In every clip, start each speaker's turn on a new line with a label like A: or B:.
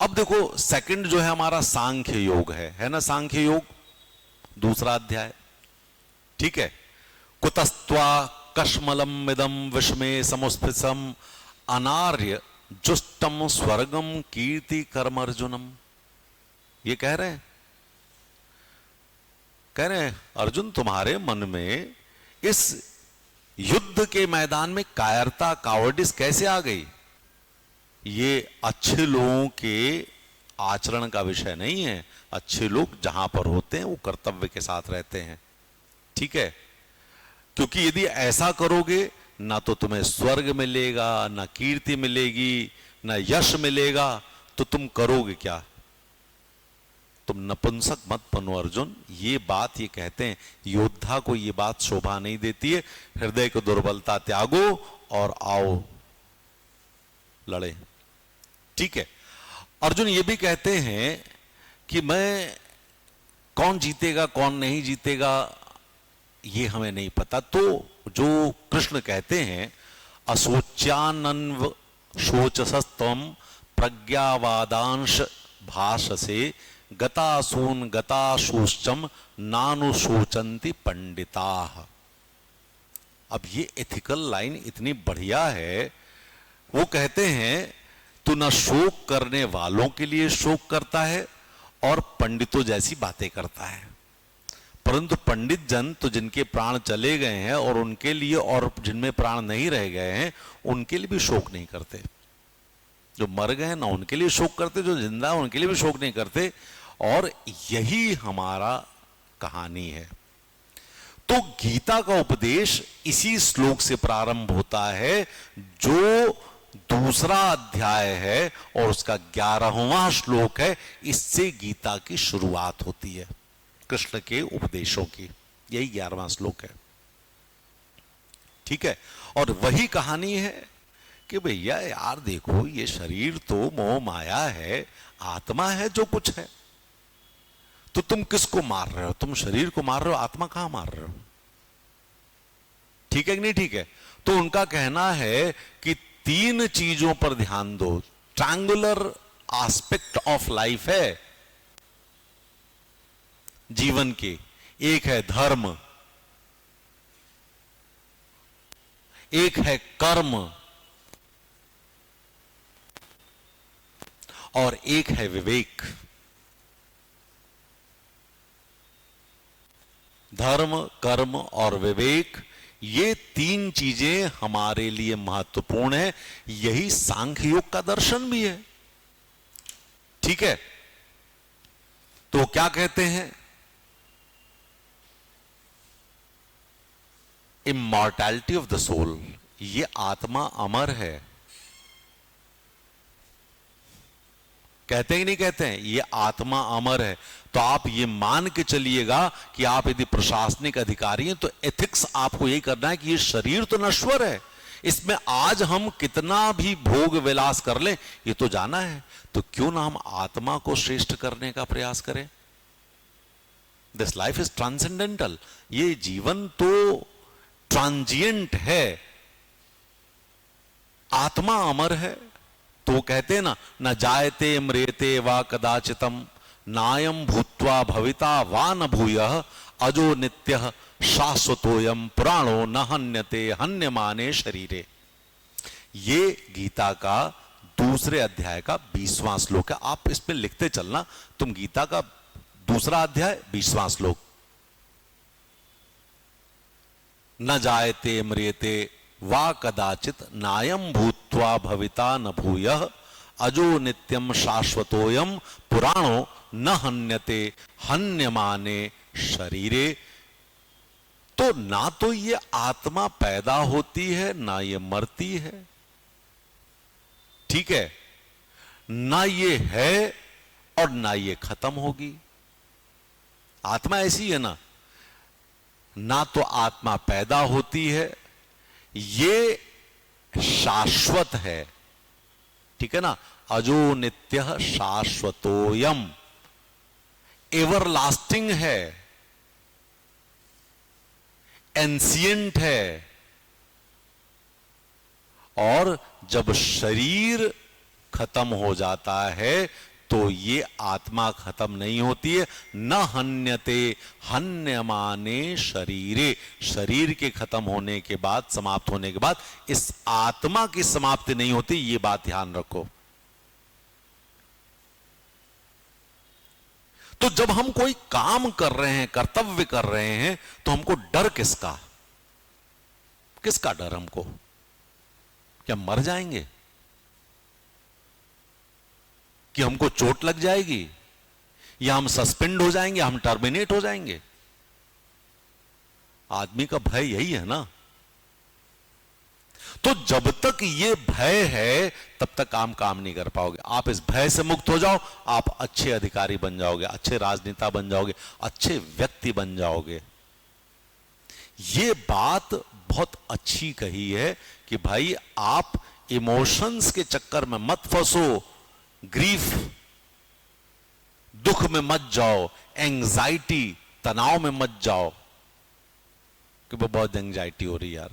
A: अब देखो सेकंड जो है हमारा सांख्य योग है ना, सांख्य योग दूसरा अध्याय, ठीक है। कुतस्त्वा कश्मलम इदम विषमे समुस्पृशम अनार्य जुष्टम स्वर्गम कीर्ति कर्म अर्जुनम। ये कह रहे हैं अर्जुन तुम्हारे मन में इस युद्ध के मैदान में कायरता, कावर्डिस कैसे आ गई? ये अच्छे लोगों के आचरण का विषय नहीं है। अच्छे लोग जहां पर होते हैं वो कर्तव्य के साथ रहते हैं, ठीक है। क्योंकि यदि ऐसा करोगे ना तो तुम्हें स्वर्ग मिलेगा, ना कीर्ति मिलेगी, ना यश मिलेगा, तो तुम करोगे क्या? तुम नपुंसक मत बनो अर्जुन। ये बात ये कहते हैं, योद्धा को ये बात शोभा नहीं देती है। हृदय को दुर्बलता त्यागो और आओ लड़े, ठीक है। अर्जुन ये भी कहते हैं कि मैं कौन जीतेगा कौन नहीं जीतेगा ये हमें नहीं पता। तो जो कृष्ण कहते हैं असोच्यानन्व शोचसस्तम प्रज्ञावादांश भाषसे गतासून गताशोचम नानुशोचंति पंडिताः। अब ये एथिकल लाइन इतनी बढ़िया है। वो कहते हैं तू न शोक करने वालों के लिए शोक करता है और पंडितों जैसी बातें करता है, परंतु पंडित जन तो जिनके प्राण चले गए हैं और उनके लिए, और जिनमें प्राण नहीं रह गए हैं उनके लिए भी शोक नहीं करते। जो मर गए ना उनके लिए शोक करते, जो जिंदा है उनके लिए भी शोक नहीं करते। और यही हमारा कहानी है। तो गीता का उपदेश इसी श्लोक से प्रारंभ होता है जो दूसरा अध्याय है और उसका 11वां श्लोक है। इससे गीता की शुरुआत होती है, कृष्ण के उपदेशों की। यही 11वां श्लोक है, ठीक है। और वही कहानी है कि भैया यार देखो ये शरीर तो मोह माया है, आत्मा है जो कुछ है। तो तुम किसको मार रहे हो? तुम शरीर को मार रहे हो, आत्मा कहां मार रहे हो? ठीक है कि नहीं? ठीक है। तो उनका कहना है कि 3 चीजों पर ध्यान दो। ट्रायंगुलर एस्पेक्ट ऑफ लाइफ है जीवन के। एक है धर्म, एक है कर्म और एक है विवेक। धर्म, कर्म और विवेक, ये 3 चीजें हमारे लिए महत्वपूर्ण है। यही सांख्य योग का दर्शन भी है, ठीक है। तो क्या कहते हैं? इमॉर्टैलिटी ऑफ द सोल, ये आत्मा अमर है। कहते हैं कि नहीं कहते हैं? ये आत्मा अमर है। तो आप ये मान के चलिएगा कि आप यदि प्रशासनिक अधिकारी हैं तो एथिक्स आपको यही करना है कि ये शरीर तो नश्वर है, इसमें आज हम कितना भी भोग विलास कर लें ये तो जाना है, तो क्यों ना हम आत्मा को श्रेष्ठ करने का प्रयास करें। दिस लाइफ इज ट्रांसेंडेंटल, ये जीवन तो ट्रांजिएंट है, आत्मा अमर है। तो कहते हैं ना, न जायते म्रियते वा कदाचितम नायम भूत्वा भविता वा न भूयः अजो नित्यः शाश्वतोयम पुराणो न हन्यते हन्यमाने शरीरे। ये गीता का दूसरे अध्याय का 20वां श्लोक है। आप इसमें लिखते चलना, तुम गीता का दूसरा अध्याय 20वां श्लोक। न जायते म्रियते वा कदाचित नायम भूत्वा भविता न भूयः अजो नित्यम शाश्वतोयम पुराणो न हन्यते हन्यमाने शरीरे। तो ना तो ये आत्मा पैदा होती है ना ये मरती है, ठीक है। ना ये है और ना ये खत्म होगी। आत्मा ऐसी है ना, ना तो आत्मा पैदा होती है, ये शाश्वत है, ठीक है ना। अजो नित्यः शाश्वतोयम, एवरलास्टिंग है, एंशिएंट है। और जब शरीर खत्म हो जाता है तो ये आत्मा खत्म नहीं होती है। न हन्यते हन्यमाने शरीरे, शरीर के खत्म होने के बाद, समाप्त होने के बाद इस आत्मा की समाप्ति नहीं होती, ये बात ध्यान रखो। तो जब हम कोई काम कर रहे हैं, कर्तव्य कर रहे हैं, तो हमको डर किसका, किसका डर हमको? क्या मर जाएंगे, कि हमको चोट लग जाएगी, या हम सस्पेंड हो जाएंगे, हम टर्मिनेट हो जाएंगे? आदमी का भय यही है ना। तो जब तक ये भय है तब तक आप काम नहीं कर पाओगे। आप इस भय से मुक्त हो जाओ, आप अच्छे अधिकारी बन जाओगे, अच्छे राजनेता बन जाओगे, अच्छे व्यक्ति बन जाओगे। ये बात बहुत अच्छी कही है कि भाई आप इमोशंस के चक्कर में मत फंसो, ग्रीफ, दुख में मत जाओ, एंजाइटी, तनाव में मत जाओ कि बहुत एंजाइटी हो रही यार,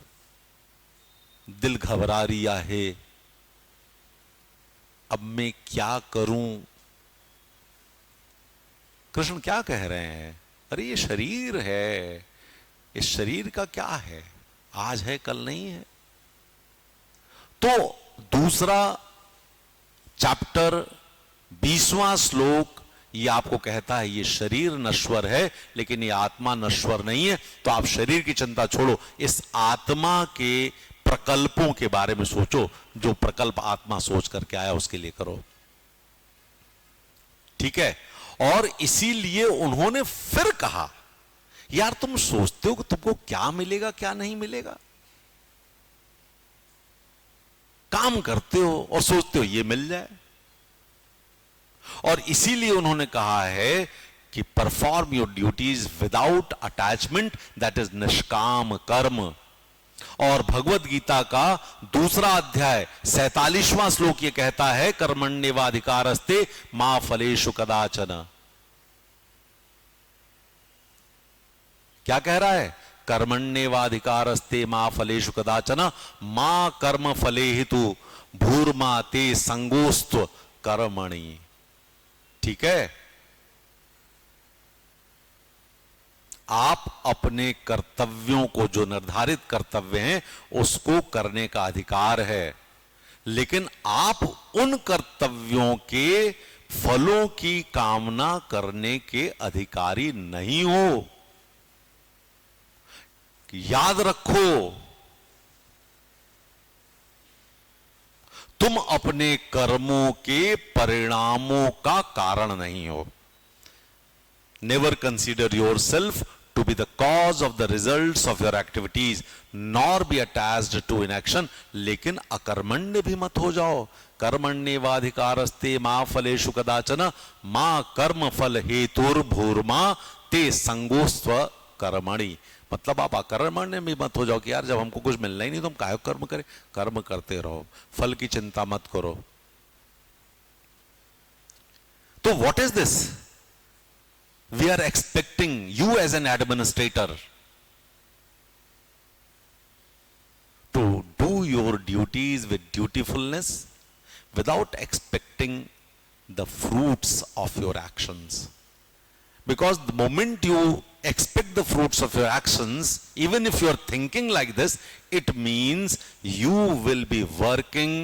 A: दिल घबरा रिया है, अब मैं क्या करूं। कृष्ण क्या कह रहे हैं? अरे ये शरीर है, इस शरीर का क्या है, आज है कल नहीं है। तो दूसरा चैप्टर 20वां श्लोक ये आपको कहता है ये शरीर नश्वर है लेकिन ये आत्मा नश्वर नहीं है। तो आप शरीर की चिंता छोड़ो, इस आत्मा के प्रकल्पों के बारे में सोचो, जो प्रकल्प आत्मा सोच करके आया उसके लिए करो, ठीक है। और इसीलिए उन्होंने फिर कहा, यार तुम सोचते हो कि तुमको क्या मिलेगा क्या नहीं मिलेगा, काम करते हो और सोचते हो ये मिल जाए। और इसीलिए उन्होंने कहा है कि perform your duties without attachment, that is निष्काम कर्म। और भगवत गीता का दूसरा अध्याय 47वां श्लोक ये कहता है, कर्मण्येवाधिकारस्ते मा फलेषु कदाचन। क्या कह रहा है? कर्मण्येवाधिकारस्ते मा फलेषु कदाचन मा कर्म फले हेतु भूर्मा ते संगोस्त्व कर्मणि। ठीक है, आप अपने कर्तव्यों को, जो निर्धारित कर्तव्य हैं, उसको करने का अधिकार है, लेकिन आप उन कर्तव्यों के फलों की कामना करने के अधिकारी नहीं हो। याद रखो, तुम अपने कर्मों के परिणामों का कारण नहीं हो। Never consider yourself to be the cause of the results of your activities, nor be attached to inaction. लेकिन अकर्मण्य भी मत हो जाओ। कर्मण्येवाधिकारस्ते मा फलेषु कदाचन मा कर्म फल हेतुर्भूर्मा ते संगोस्त्व कर्मणि। मतलब आप अकर्मण्य भी मत हो जाओ कि यार जब हमको कुछ मिलना ही नहीं तो हम काहे कर्म करें। कर्म करते रहो, फल की चिंता मत करो। तो what is this? We are expecting you as an administrator to do your duties with dutifulness without expecting the fruits of your actions. Because the moment you expect the fruits of your actions, even if you are thinking like this, it means you will be working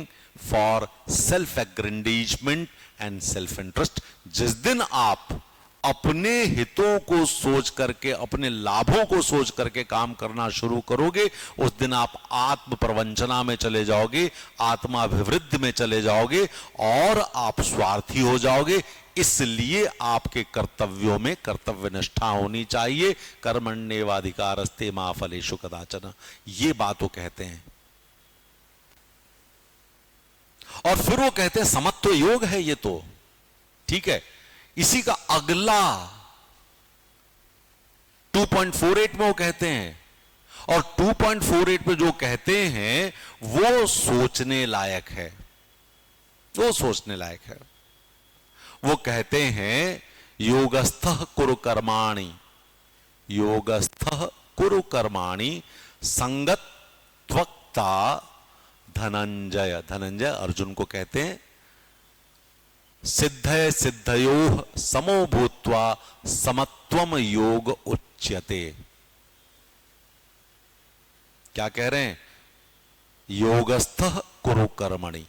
A: for self-aggrandizement and self-interest. जिस दिन आप अपने हितों को सोच करके, अपने लाभों को सोच करके काम करना शुरू करोगे, उस दिन आप आत्म प्रवंचना में चले जाओगे, आत्माभिवृद्धि में चले जाओगे और आप स्वार्थी हो जाओगे। इसलिए आपके कर्तव्यों में कर्तव्य निष्ठा होनी चाहिए। कर्मण्येवाधिकारस्ते मा फलेषु कदाचन, ये बात वो कहते हैं। और फिर वो कहते हैं समत्व योग है ये तो, ठीक है। इसी का अगला 2.48 में वो कहते हैं, और 2.48 में जो कहते हैं वो सोचने लायक है, वो सोचने लायक है। वो कहते हैं योगस्थः कुरु कर्माणि, योगस्थः कुरु कर्माणि संगत्वक्ता धनंजय। धनंजय अर्जुन को कहते हैं सिद्धय सिद्धयोः समो भूत्वा समत्वम योग उच्यते। क्या कह रहे हैं? योगस्थः कुरु कर्मणि,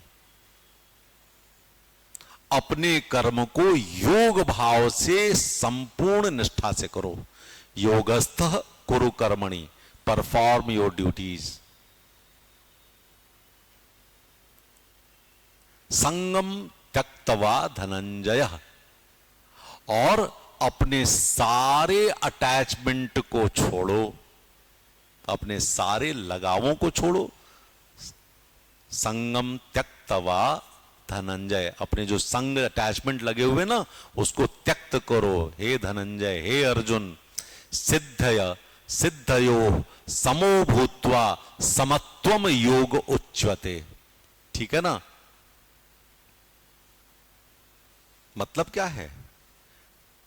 A: अपने कर्म को योग भाव से संपूर्ण निष्ठा से करो। योगस्थः कुरु कर्मणि, परफॉर्म योर ड्यूटीज। संगम त्यक्तवा धनंजय, और अपने सारे अटैचमेंट को छोड़ो, अपने सारे लगावों को छोड़ो। संगम त्यक्तवा धनंजय, अपने जो संग अटैचमेंट लगे हुए ना उसको त्यक्त करो हे धनंजय, हे अर्जुन। सिद्धय सिद्धयो समो भूत्वा समत्वम योग उच्यते। ठीक है ना? मतलब क्या है?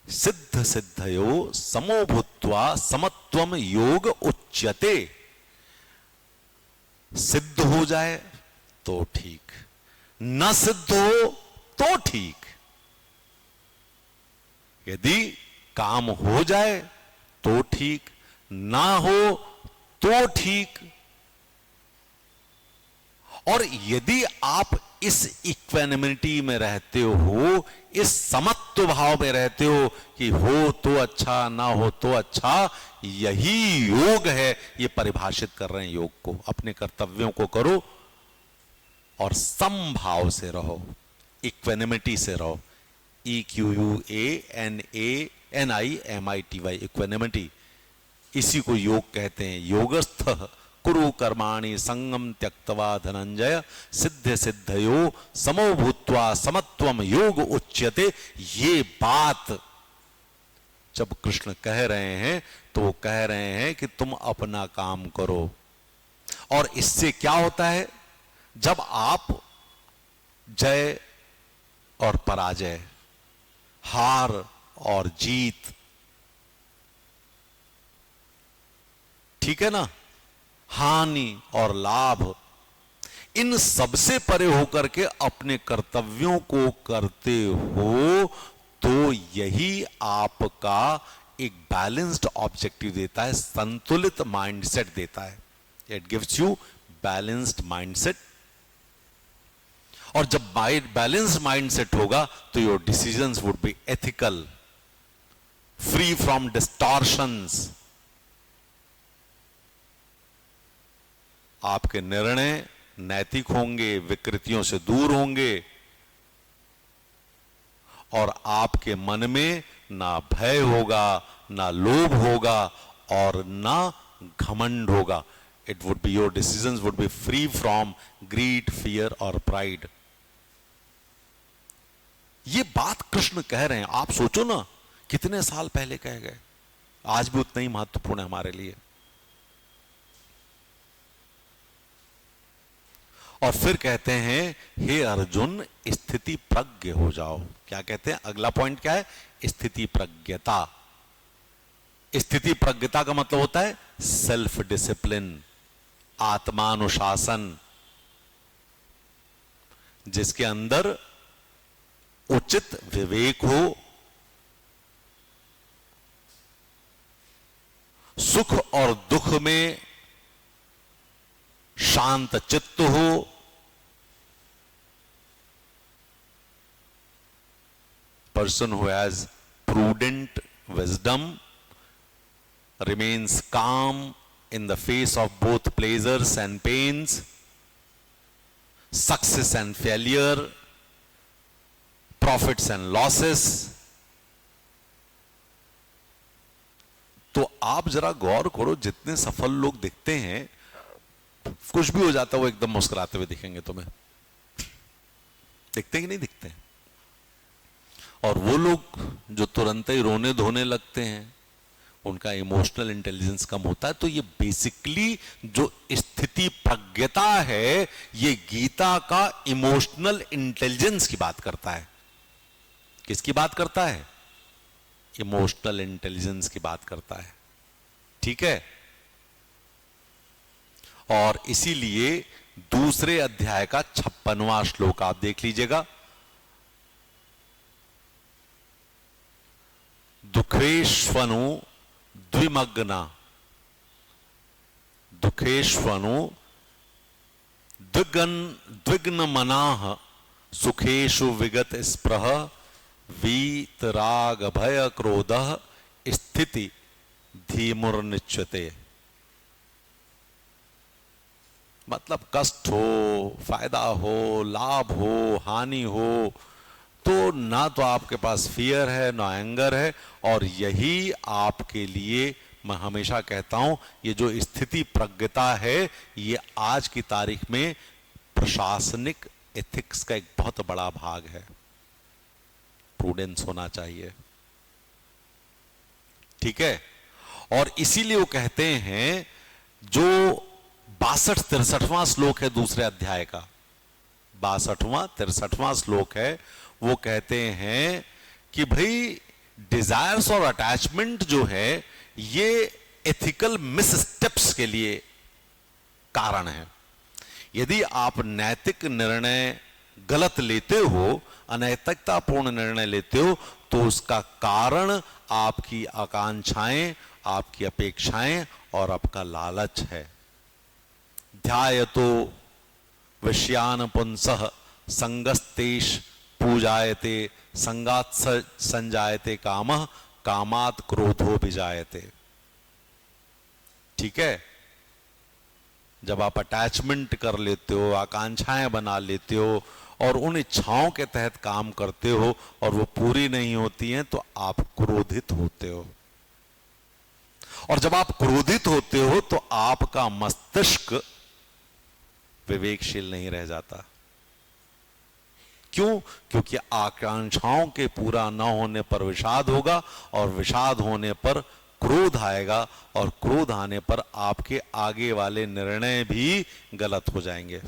A: सिद्ध सिद्धयो समो भूत्वा समत्वम योग उच्यते। सिद्ध हो जाए तो ठीक, न सिद्ध हो तो ठीक। यदि काम हो जाए तो ठीक, ना हो तो ठीक। और यदि आप इस इक्वेनिमिटी में रहते हो, इस समत्व भाव में रहते हो कि हो तो अच्छा, ना हो तो अच्छा, यही योग है। ये परिभाषित कर रहे हैं योग को। अपने कर्तव्यों को करो और समभाव से रहो, इक्वेनिमिटी से रहो। EQUANANIMITY, इक्वेनिमिटी, इसी को योग कहते हैं। योगस्थ कुरु कर्माणि संगम त्यक्तवा धनंजय, सिद्ध सिद्धयो समो भूत्वा समत्वम योग उच्यते। ये बात जब कृष्ण कह रहे हैं तो वो कह रहे हैं कि तुम अपना काम करो। और इससे क्या होता है? जब आप जय और पराजय, हार और जीत, ठीक है ना, हानि और लाभ, इन सबसे परे होकर के अपने कर्तव्यों को करते हो तो यही आपका एक बैलेंस्ड ऑब्जेक्टिव देता है, संतुलित माइंडसेट देता है। It gives you balanced mindset. और जब बैलेंस्ड माइंडसेट होगा तो your decisions would be ethical, free from distortions. आपके निर्णय नैतिक होंगे, विकृतियों से दूर होंगे, और आपके मन में ना भय होगा, ना लोभ होगा और ना घमंड होगा। It would be, your decisions would be free from greed, fear और प्राइड। ये बात कृष्ण कह रहे हैं। आप सोचो ना, कितने साल पहले कह गए, आज भी उतना ही महत्वपूर्ण है हमारे लिए। और फिर कहते हैं हे अर्जुन स्थिति प्रज्ञ हो जाओ। क्या कहते हैं? अगला पॉइंट क्या है? स्थिति प्रज्ञता। स्थिति प्रज्ञता का मतलब होता है सेल्फ डिसिप्लिन, आत्मानुशासन, जिसके अंदर उचित विवेक हो, सुख और दुख में शांत चित्त हो, person who has prudent wisdom, remains calm in the face of both pleasures and pains, success and failure, profits and losses। तो आप जरा गौर करो, जितने सफल लोग दिखते हैं, कुछ भी हो जाता है वो एकदम मुस्कुराते हुए दिखेंगे तुम्हें। दिखते कि नहीं दिखते? और वो लोग जो तुरंत ही रोने धोने लगते हैं, उनका इमोशनल इंटेलिजेंस कम होता है। तो ये बेसिकली जो स्थिति प्रज्ञता है, ये गीता का इमोशनल इंटेलिजेंस की बात करता है। किसकी बात करता है? इमोशनल इंटेलिजेंस की बात करता है। ठीक है? और इसीलिए दूसरे अध्याय का 56वां श्लोक आप देख लीजिएगा। दुखेष्वनु द्विमग्ना, दुखेष्वनु द्विग्न मनाः सुखेषु विगत स्पृह वीतराग भय क्रोधः स्थिति धीमुर्निच्यते। मतलब कष्ट हो, फायदा हो, लाभ हो, हानि हो, तो ना तो आपके पास फियर है ना एंगर है। और यही आपके लिए मैं हमेशा कहता हूं, ये जो स्थिति प्रज्ञता है, ये आज की तारीख में प्रशासनिक एथिक्स का एक बहुत बड़ा भाग है। प्रूडेंस होना चाहिए, ठीक है। और इसीलिए वो कहते हैं, जो 62-63वां श्लोक है दूसरे अध्याय का, 62वां-63वां श्लोक है, वो कहते हैं कि भाई डिजायर्स और अटैचमेंट जो है ये एथिकल मिसस्टेप्स के लिए कारण है। यदि आप नैतिक निर्णय गलत लेते हो, अनैतिकतापूर्ण निर्णय लेते हो, तो उसका कारण आपकी आकांक्षाएं, आपकी अपेक्षाएं और आपका लालच है। ध्यायतो विषयान पुंसः संगस्तेष पूजायते संगात् संजायते कामः कामात् क्रोधो विजायते। ठीक है, जब आप अटैचमेंट कर लेते हो, आकांक्षाएं बना लेते हो और उन इच्छाओं के तहत काम करते हो और वो पूरी नहीं होती हैं, तो आप क्रोधित होते हो। और जब आप क्रोधित होते हो तो आपका मस्तिष्क विवेकशील नहीं रह जाता। क्यों? क्योंकि आकांक्षाओं के पूरा न होने पर विषाद होगा और विषाद होने पर क्रोध आएगा और क्रोध आने पर आपके आगे वाले निर्णय भी गलत हो जाएंगे।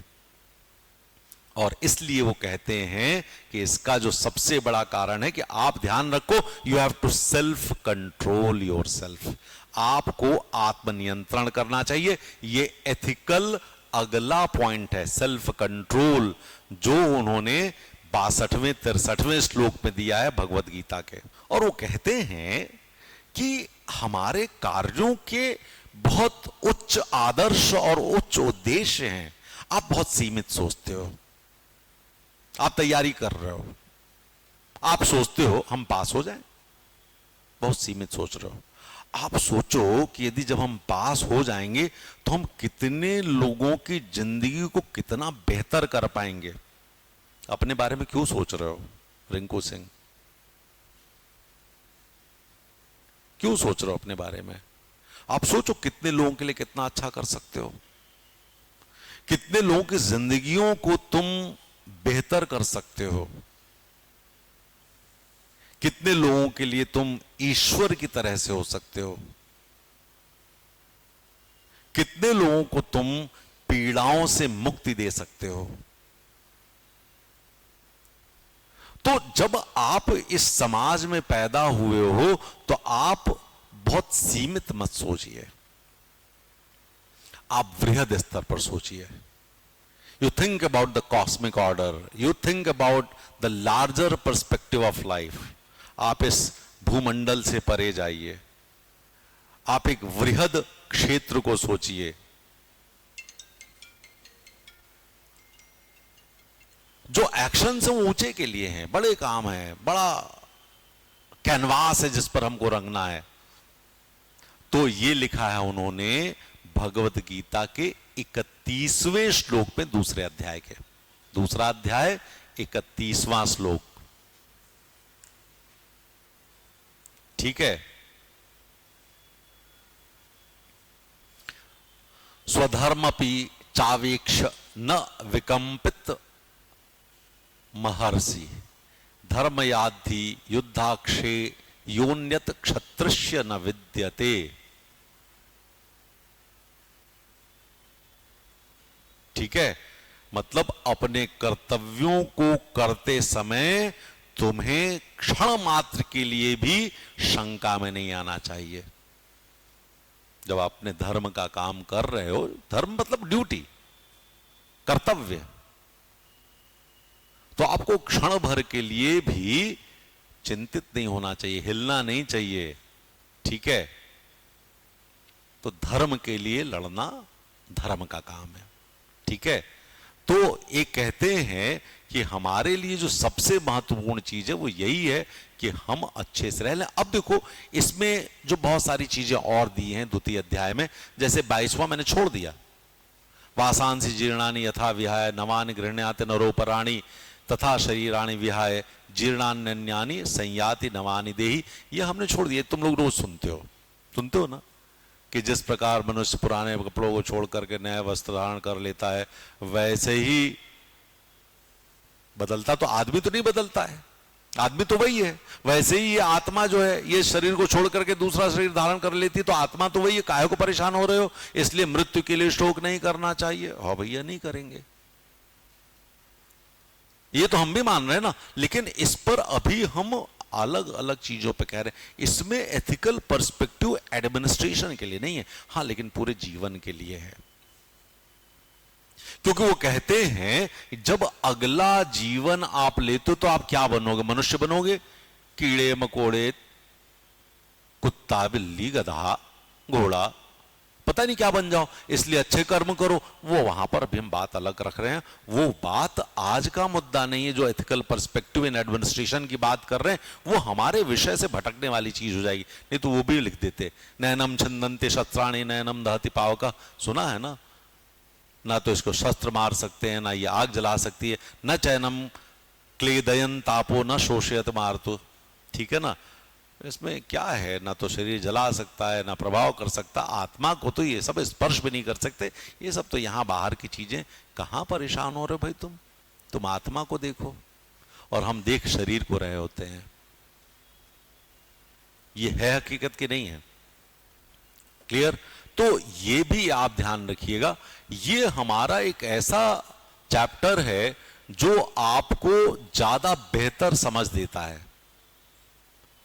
A: और इसलिए वो कहते हैं कि इसका जो सबसे बड़ा कारण है कि आप ध्यान रखो, you have to self control yourself. आपको आत्मनियंत्रण करना चाहिए। ये एथिकल अगला पॉइंट है, सेल्फ कंट्रोल, जो उन्होंने 62वें-63वें श्लोक में दिया है भगवत गीता के। और वो कहते हैं कि हमारे कार्यों के बहुत उच्च आदर्श और उच्च उद्देश्य हैं। आप बहुत सीमित सोचते हो। आप तैयारी कर रहे हो, आप सोचते हो हम पास हो जाएं, बहुत सीमित सोच रहे हो। आप सोचो कि यदि जब हम पास हो जाएंगे तो हम कितने लोगों की जिंदगी को कितना बेहतर कर पाएंगे। अपने बारे में क्यों सोच रहे हो रिंकू सिंह? क्यों सोच रहे हो अपने बारे में? आप सोचो कितने लोगों के लिए कितना अच्छा कर सकते हो, कितने लोगों की जिंदगियों को तुम बेहतर कर सकते हो, कितने लोगों के लिए तुम ईश्वर की तरह से हो सकते हो, कितने लोगों को तुम पीड़ाओं से मुक्ति दे सकते हो। तो जब आप इस समाज में पैदा हुए हो तो आप बहुत सीमित मत सोचिए, आप वृहद स्तर पर सोचिए। You think about the cosmic order, you think about the larger perspective of life. आप इस भूमंडल से परे जाइए, आप एक वृहद क्षेत्र को सोचिए, जो एक्शन से ऊंचे के लिए हैं, बड़े काम हैं, बड़ा कैनवास है जिस पर हमको रंगना है। तो ये लिखा है उन्होंने भगवत गीता के 31वें श्लोक में, दूसरे अध्याय के, दूसरा अध्याय 31वां श्लोक। ठीक है, स्वधर्मपि चावेक्ष न विकंपित महर्षि धर्मयाद्धि युद्धाक्षे योन्यत क्षत्रस्य न विद्यते। ठीक है, मतलब अपने कर्तव्यों को करते समय तुम्हें क्षण मात्र के लिए भी शंका में नहीं आना चाहिए। जब आप अपने धर्म का काम कर रहे हो, धर्म मतलब ड्यूटी, कर्तव्य, तो आपको क्षण भर के लिए भी चिंतित नहीं होना चाहिए, हिलना नहीं चाहिए, ठीक है। तो धर्म के लिए लड़ना धर्म का काम है, ठीक है। तो एक कहते हैं कि हमारे लिए जो सबसे महत्वपूर्ण चीज है वो यही है कि हम अच्छे से रह लें। अब देखो इसमें जो बहुत सारी चीजें और दी हैं द्वितीय अध्याय में, जैसे 22वां मैंने छोड़ दिया, वासांसि जीर्णानि यथा विहाय नवानि गृह्णाति नरोपराणि तथा शरीराणि विहाय जीर्णान्यन्यानि संयाति नवानि देहि, ये हमने छोड़ दिया। तुम लोग रोज सुनते हो ना कि जिस प्रकार मनुष्य पुराने कपड़ों को छोड़ करके नए वस्त्र धारण कर लेता है, वैसे ही बदलता तो आदमी तो नहीं बदलता है, आदमी तो वही है। वैसे ही ये आत्मा जो है ये शरीर को छोड़ करके दूसरा शरीर धारण कर लेती है, तो आत्मा तो वही है। काहे को परेशान हो रहे हो? इसलिए मृत्यु के लिए शोक नहीं करना चाहिए। हाँ भैया नहीं करेंगे, ये तो हम भी मान रहे हैं ना, लेकिन इस पर अभी हम अलग अलग चीजों पे कह रहे हैं। इसमें एथिकल पर्सपेक्टिव एडमिनिस्ट्रेशन के लिए नहीं है, हाँ लेकिन पूरे जीवन के लिए है। क्योंकि वो कहते हैं जब अगला जीवन आप लेते हो तो आप क्या बनोगे? मनुष्य बनोगे, कीड़े मकोड़े, कुत्ता बिल्ली गधा घोड़ा, पता नहीं क्या बन जाओ। इसलिए अच्छे कर्म करो। वो वहां पर अभी हम बात अलग रख रहे हैं, वो बात आज का मुद्दा नहीं है। जो एथिकल पर्सपेक्टिव इन एडमिनिस्ट्रेशन की बात कर रहे हैं वो हमारे विषय से भटकने वाली चीज हो जाएगी। नहीं तो वो भी लिख देते नैनम छंदन्ते शस्त्राणि नैनम दहति पावका, सुना है ना? ना तो इसको शस्त्र मार सकते हैं, ना ये आग जला सकती है, न चैनम क्लेदयन तापो न शोषयत मारतो, ठीक है ना? इसमें क्या है? ना तो शरीर जला सकता है, ना प्रभाव कर सकता। आत्मा को तो ये सब स्पर्श भी नहीं कर सकते। ये सब तो यहां बाहर की चीजें। कहां परेशान हो रहे हो भाई? तुम आत्मा को देखो, और हम देख शरीर को रहे होते हैं। ये है हकीकत की नहीं है? क्लियर? तो ये भी आप ध्यान रखिएगा, ये हमारा एक ऐसा चैप्टर है जो आपको ज्यादा बेहतर समझ देता है।